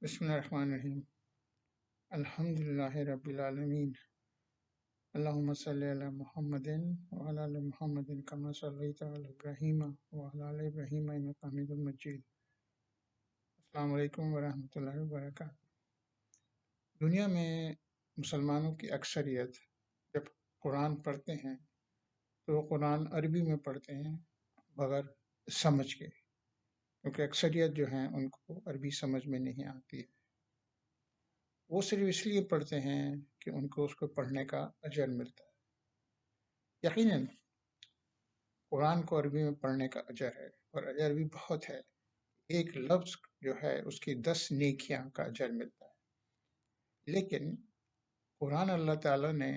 بسم اللہ الرحمن الرحیم الحمد للہ رب العالمین اللہم صلی علی محمد وعلی آل محمد کما صلیت علی ابراہیم وعلی آل ابراہیم انک حمید مجید۔ السلام علیکم ورحمۃ اللہ وبرکاتہ۔ دنیا میں مسلمانوں کی اکثریت جب قرآن پڑھتے ہیں تو وہ قرآن عربی میں پڑھتے ہیں بغیر سمجھ کے، کیونکہ اکثریت جو ہیں ان کو عربی سمجھ میں نہیں آتی ہے۔ وہ صرف اس لیے پڑھتے ہیں کہ ان کو اس کو پڑھنے کا اجر ملتا ہے۔ یقیناً قرآن کو عربی میں پڑھنے کا اجر ہے، اور اجر بھی بہت ہے۔ ایک لفظ جو ہے اس کی 10 نیکیاں کا اجر ملتا ہے۔ لیکن قرآن اللہ تعالیٰ نے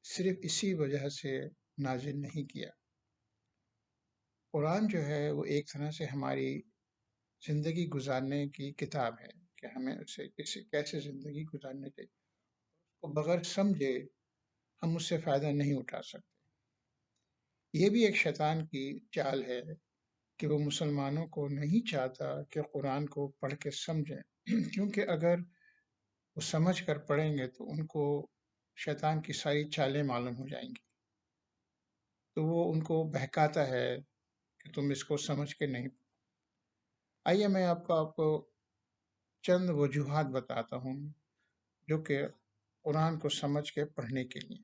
صرف اسی وجہ سے نازل نہیں کیا۔ قرآن جو ہے وہ ایک طرح سے ہماری زندگی گزارنے کی کتاب ہے کہ ہمیں اسے کیسے زندگی گزارنے چاہیے۔ کو بغیر سمجھے ہم اس سے فائدہ نہیں اٹھا سکتے۔ یہ بھی ایک شیطان کی چال ہے کہ وہ مسلمانوں کو نہیں چاہتا کہ قرآن کو پڑھ کے سمجھیں، کیونکہ اگر وہ سمجھ کر پڑھیں گے تو ان کو شیطان کی ساری چالیں معلوم ہو جائیں گی، تو وہ ان کو بہکاتا ہے کہ تم اس کو سمجھ کے نہیں۔ آئیے میں آپ کو چند وجوہات بتاتا ہوں جو کہ قرآن کو سمجھ کے پڑھنے کے لیے۔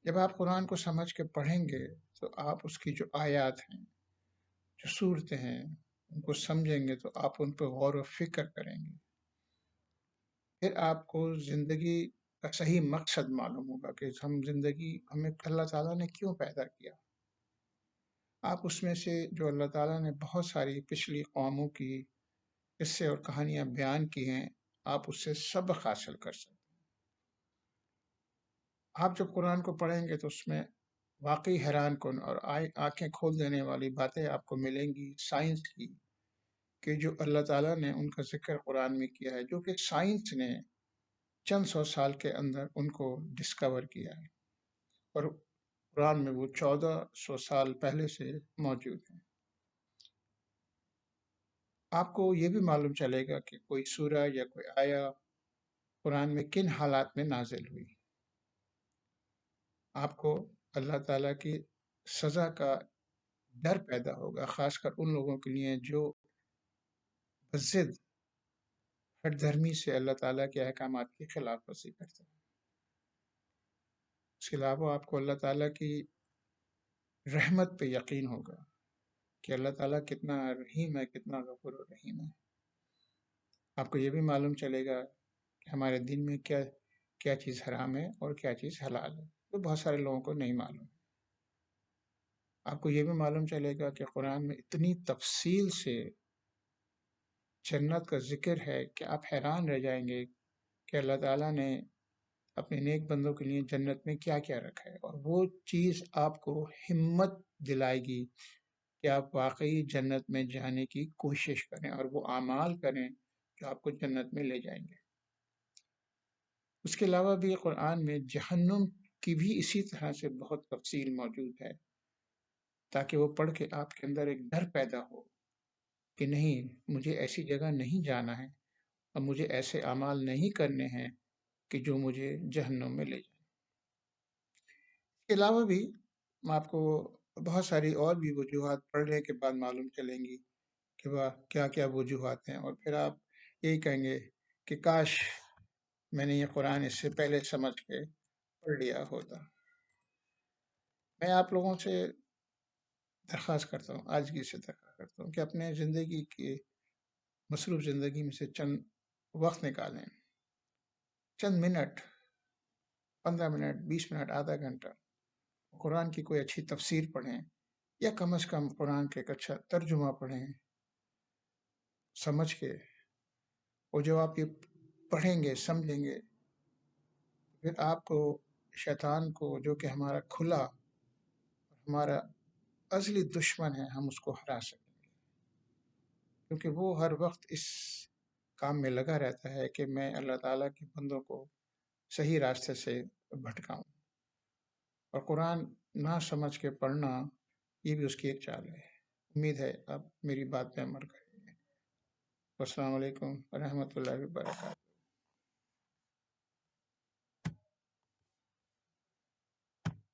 جب آپ قرآن کو سمجھ کے پڑھیں گے تو آپ اس کی جو آیات ہیں، جو صورتیں ہیں، ان کو سمجھیں گے تو آپ ان پہ غور و فکر کریں گے۔ پھر آپ کو زندگی کا صحیح مقصد معلوم ہوگا کہ ہمیں اللہ تعالیٰ نے کیوں پیدا کیا۔ آپ اس میں سے جو اللہ تعالیٰ نے بہت ساری پچھلی قوموں کی قصے اور کہانیاں بیان کی ہیں، آپ اس سے سبق حاصل کر سکتے ہیں۔ آپ جب قرآن کو پڑھیں گے تو اس میں واقعی حیران کن اور آنکھیں کھول دینے والی باتیں آپ کو ملیں گی سائنس کی، کہ جو اللہ تعالیٰ نے ان کا ذکر قرآن میں کیا ہے، جو کہ سائنس نے چند سو سال کے اندر ان کو ڈسکور کیا ہے، اور قرآن میں وہ 1400 سال پہلے سے موجود ہیں۔ آپ کو یہ بھی معلوم چلے گا کہ کوئی سورہ یا کوئی آیا قرآن میں کن حالات میں نازل ہوئی۔ آپ کو اللہ تعالیٰ کی سزا کا ڈر پیدا ہوگا، خاص کر ان لوگوں کے لیے جو بضد ہٹ دھرمی سے اللہ تعالیٰ کے احکامات کی خلاف ورزی کرتے ہیں۔ اس کے علاوہ آپ کو اللہ تعالیٰ کی رحمت پہ یقین ہوگا کہ اللہ تعالیٰ کتنا رحیم ہے، کتنا غفور و رحیم ہے۔ آپ کو یہ بھی معلوم چلے گا کہ ہمارے دین میں کیا چیز حرام ہے اور کیا چیز حلال ہے، تو بہت سارے لوگوں کو نہیں معلوم۔ آپ کو یہ بھی معلوم چلے گا کہ قرآن میں اتنی تفصیل سے جنت کا ذکر ہے کہ آپ حیران رہ جائیں گے کہ اللہ تعالیٰ نے اپنے نیک بندوں کے لیے جنت میں کیا کیا رکھا ہے، اور وہ چیز آپ کو ہمت دلائے گی کہ آپ واقعی جنت میں جانے کی کوشش کریں اور وہ اعمال کریں جو آپ کو جنت میں لے جائیں گے۔ اس کے علاوہ بھی قرآن میں جہنم کی بھی اسی طرح سے بہت تفصیل موجود ہے، تاکہ وہ پڑھ کے آپ کے اندر ایک ڈر پیدا ہو کہ نہیں، مجھے ایسی جگہ نہیں جانا ہے اور مجھے ایسے اعمال نہیں کرنے ہیں کہ جو مجھے جہنم میں لے جائیں۔ اس کے علاوہ بھی آپ کو بہت ساری اور بھی وجوہات پڑھنے کے بعد معلوم چلیں گی کہ وہ کیا کیا وجوہات ہیں، اور پھر آپ یہی کہیں گے کہ کاش میں نے یہ قرآن اس سے پہلے سمجھ کے پڑھ لیا ہوتا۔ میں آپ لوگوں سے درخواست کرتا ہوں، آج کی سے درخواست کرتا ہوں کہ اپنے زندگی کی مصروف زندگی میں سے چند وقت نکالیں، چند منٹ، 15 منٹ، 20 منٹ، آدھا گھنٹہ قرآن کی کوئی اچھی تفسیر پڑھیں، یا کم از کم قرآن کا ایک اچھا ترجمہ پڑھیں سمجھ کے۔ اور جب آپ یہ پڑھیں گے، سمجھیں گے، پھر آپ کو شیطان کو، جو کہ ہمارا کھلا ہمارا ازلی دشمن ہے، ہم اس کو ہرا سکیں گے، کیونکہ وہ ہر وقت اس کام میں لگا رہتا ہے کہ میں اللہ تعالیٰ کے بندوں کو صحیح راستے سے بھٹکاؤں۔ اور قرآن نہ سمجھ کے پڑھنا یہ بھی اس کی ایک چال ہے۔ امید ہے آپ میری بات پہ عمل کریں گے۔ السلام علیکم ورحمۃ اللہ وبرکاتہ۔